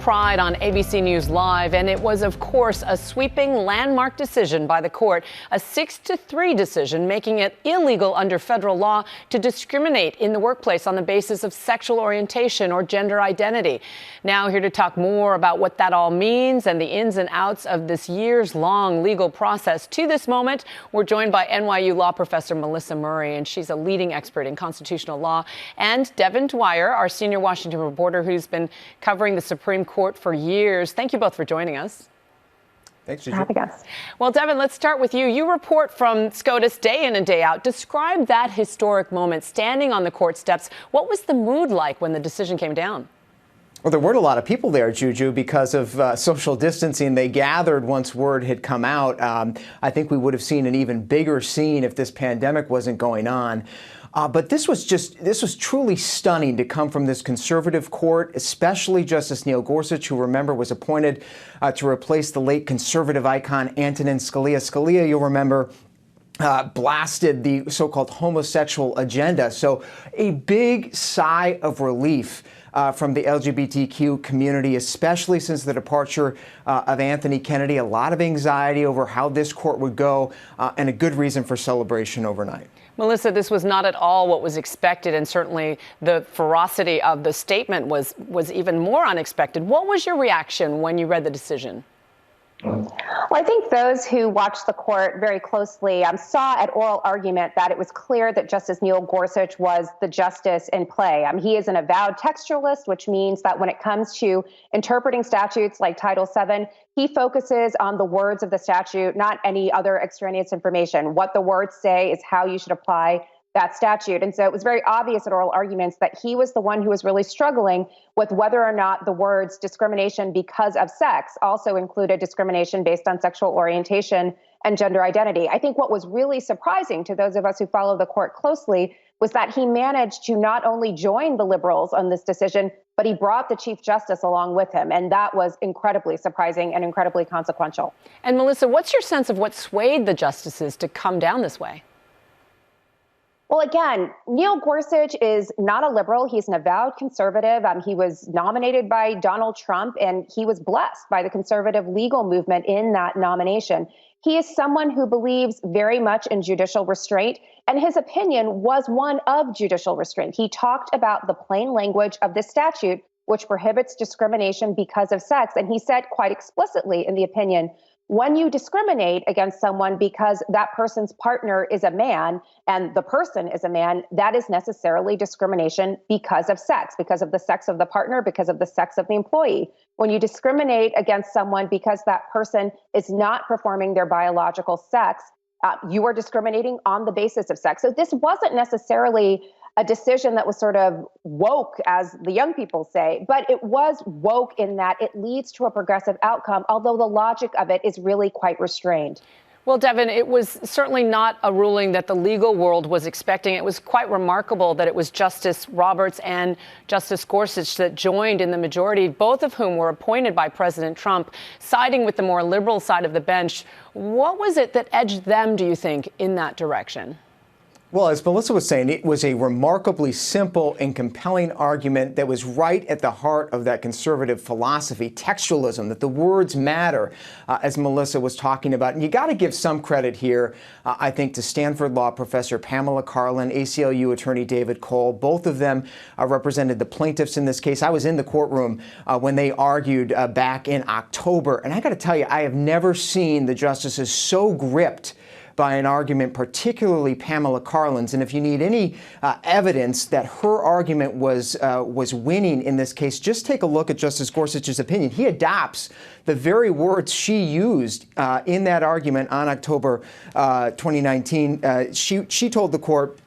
Pride on ABC News Live, and it was, of course, a sweeping landmark decision by the court, a 6-3 decision making it illegal under federal law to discriminate in the workplace on the basis of sexual orientation or gender identity. Now here to talk more about what that all means and the ins and outs of this years-long legal process to this moment, we're joined by NYU law professor Melissa Murray, and she's a leading expert in constitutional law, and Devin Dwyer, our senior Washington reporter who's been covering the Supreme Court for years. Thank you both for joining us. Thanks for having us. Well, Devin, let's start with you. You report from SCOTUS day in and day out. Describe that historic moment standing on the court steps. What was the mood like when the decision came down? Well, there weren't a lot of people there, Juju, because of social distancing. They gathered once word had come out. I think we would have seen an even bigger scene if this pandemic wasn't going on. But this was truly stunning to come from this conservative court, especially Justice Neil Gorsuch, who, remember, was appointed to replace the late conservative icon Antonin Scalia. Scalia, you'll remember, blasted the so-called homosexual agenda. So a big sigh of relief from the LGBTQ community, especially since the departure of Anthony Kennedy. A lot of anxiety over how this court would go, and a good reason for celebration overnight. Melissa, this was not at all what was expected, and certainly the ferocity of the statement was even more unexpected. What was your reaction when you read the decision? Well, I think those who watched the court very closely saw at oral argument that it was clear that Justice Neil Gorsuch was the justice in play. He is an avowed textualist, which means that when it comes to interpreting statutes like Title VII, he focuses on the words of the statute, not any other extraneous information. What the words say is how you should apply that statute. And so it was very obvious at oral arguments that he was the one who was really struggling with whether or not the words discrimination because of sex also included discrimination based on sexual orientation and gender identity. I think what was really surprising to those of us who follow the court closely was that he managed to not only join the liberals on this decision, but he brought the Chief Justice along with him. And that was incredibly surprising and incredibly consequential. And Melissa, what's your sense of what swayed the justices to come down this way? Well, again, Neil Gorsuch is not a liberal. He's an avowed conservative. He was nominated by Donald Trump, and he was blessed by the conservative legal movement in that nomination. He is someone who believes very much in judicial restraint, and his opinion was one of judicial restraint. He talked about the plain language of the statute, which prohibits discrimination because of sex. And he said quite explicitly in the opinion, when you discriminate against someone because that person's partner is a man and the person is a man, that is necessarily discrimination because of sex, because of the sex of the partner, because of the sex of the employee. When you discriminate against someone because that person is not performing their biological sex, you are discriminating on the basis of sex. So this wasn't necessarily a decision that was sort of woke, as the young people say, but it was woke in that it leads to a progressive outcome, although the logic of it is really quite restrained. Well, Devin, it was certainly not a ruling that the legal world was expecting. It was quite remarkable that it was Justice Roberts and Justice Gorsuch that joined in the majority, both of whom were appointed by President Trump, siding with the more liberal side of the bench. What was it that edged them, do you think, in that direction? Well, as Melissa was saying, it was a remarkably simple and compelling argument that was right at the heart of that conservative philosophy, textualism, that the words matter, as Melissa was talking about. And you got to give some credit here, I think, to Stanford law professor Pamela Karlan, ACLU attorney David Cole. Both of them represented the plaintiffs in this case. I was in the courtroom when they argued back in October. And I got to tell you, I have never seen the justices so gripped by an argument, particularly Pamela Karlan's. And if you need any evidence that her argument was winning in this case, just take a look at Justice Gorsuch's opinion. He adopts the very words she used in that argument on October 2019. She told the court,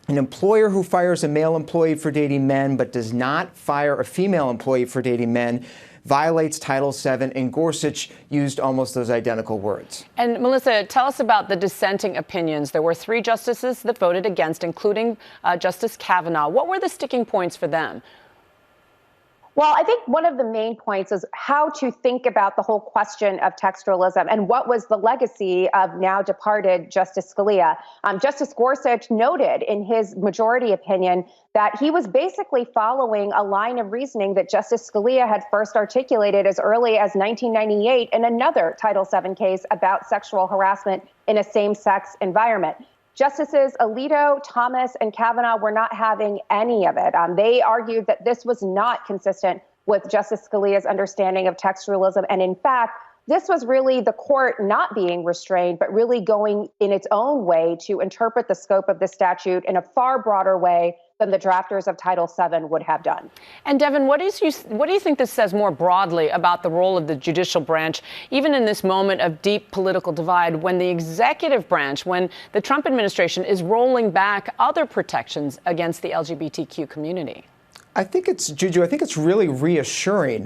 an employer who fires a male employee for dating men but does not fire a female employee for dating men violates Title VII, and Gorsuch used almost those identical words. And Melissa, tell us about the dissenting opinions. There were 3 justices that voted against, including Justice Kavanaugh. What were the sticking points for them? Well, I think one of the main points is how to think about the whole question of textualism and what was the legacy of now departed Justice Scalia. Justice Gorsuch noted in his majority opinion that he was basically following a line of reasoning that Justice Scalia had first articulated as early as 1998 in another Title VII case about sexual harassment in a same-sex environment. Justices Alito, Thomas, and Kavanaugh were not having any of it. They argued that this was not consistent with Justice Scalia's understanding of textualism. And in fact, this was really the court not being restrained, but really going in its own way to interpret the scope of the statute in a far broader way than the drafters of Title VII would have done. And Devin, what do you think this says more broadly about the role of the judicial branch, even in this moment of deep political divide, when the executive branch, when the Trump administration is rolling back other protections against the LGBTQ community? I think it's really reassuring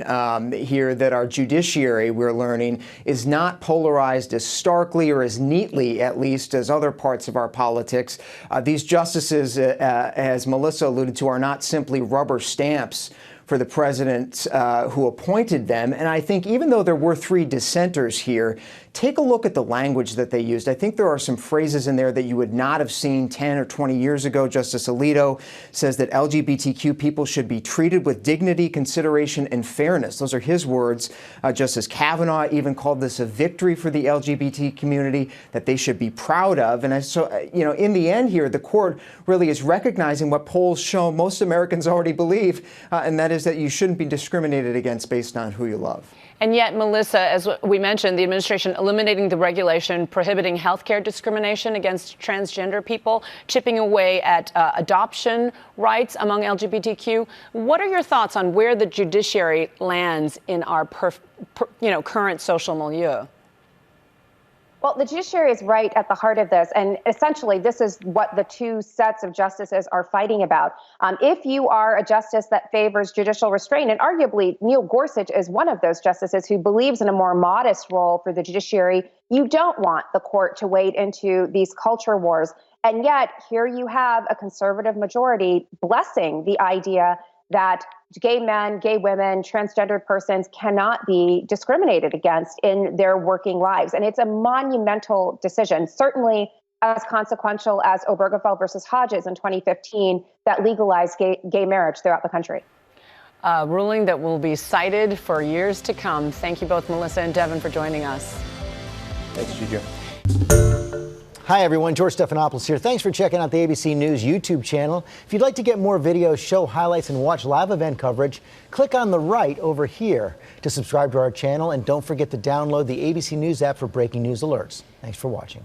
here that our judiciary, we're learning, is not polarized as starkly or as neatly, at least, as other parts of our politics. These justices, as Melissa alluded to, are not simply rubber stamps for the president who appointed them. And I think even though there were 3 dissenters here, take a look at the language that they used. I think there are some phrases in there that you would not have seen 10 or 20 years ago. Justice Alito says that LGBTQ people should be treated with dignity, consideration, and fairness. Those are his words. Justice Kavanaugh even called this a victory for the LGBT community that they should be proud of. And so, in the end here, the court really is recognizing what polls show most Americans already believe, and that is that you shouldn't be discriminated against based on who you love. And yet, Melissa, as we mentioned, the administration eliminating the regulation prohibiting healthcare discrimination against transgender people, chipping away at adoption rights among LGBTQ. What are your thoughts on where the judiciary lands in our current social milieu? Well, the judiciary is right at the heart of this. And essentially, this is what the 2 sets of justices are fighting about. If you are a justice that favors judicial restraint, and arguably Neil Gorsuch is one of those justices who believes in a more modest role for the judiciary, you don't want the court to wade into these culture wars. And yet, here you have a conservative majority blessing the idea that gay men, gay women, transgendered persons cannot be discriminated against in their working lives. And it's a monumental decision, certainly as consequential as Obergefell versus Hodges in 2015 that legalized gay marriage throughout the country. A ruling that will be cited for years to come. Thank you both, Melissa and Devin, for joining us. Thanks, Juju. Hi, everyone. George Stephanopoulos here. Thanks for checking out the ABC News YouTube channel. If you'd like to get more videos, show highlights, and watch live event coverage, click on the right over here to subscribe to our channel. And don't forget to download the ABC News app for breaking news alerts. Thanks for watching.